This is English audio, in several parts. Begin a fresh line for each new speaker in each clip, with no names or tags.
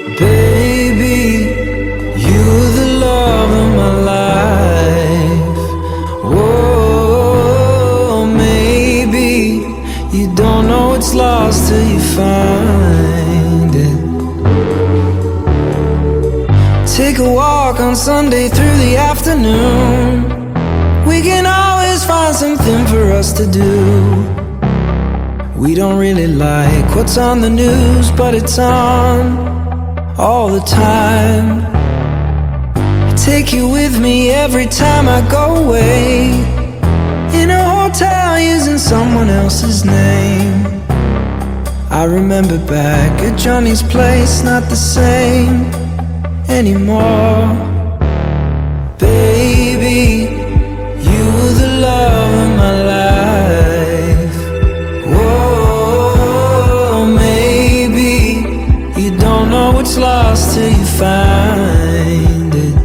Baby, you're the love of my life. Whoa, maybe you don't know it's lost till you find it. Take a walk on Sunday through the afternoon. We can always find something for us to do. We don't really like what's on the news, but it's on all the time. I take you with me every time I go away, in a hotel using someone else's name. I remember back at Johnny's place, not the same anymore. Baby, you were the love of my life. Whoa, maybe you don't know what's lost till you find it.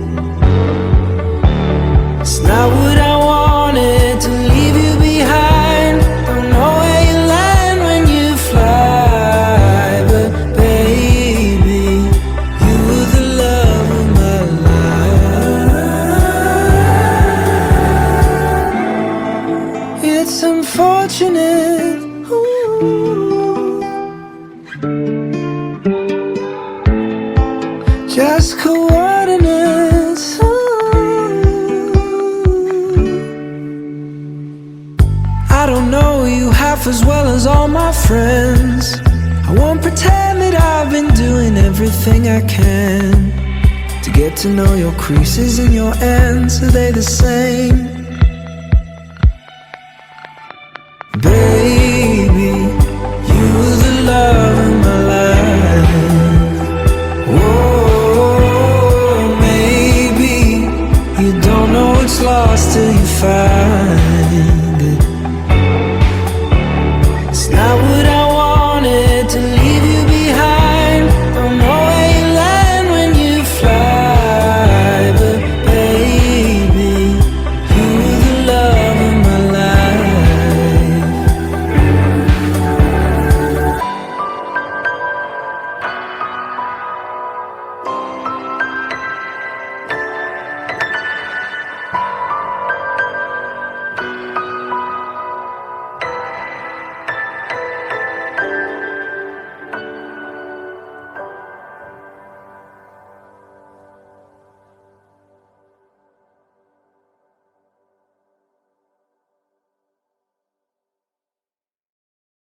It's not what I wanted to leave you behind. Don't know where you land when you fly, but baby, you were the love of my life. It's unfortunate, just coordinates. I don't know you half as well as all my friends. I won't pretend that I've been doing everything I can to get to know your creases and your ends. Are they the same?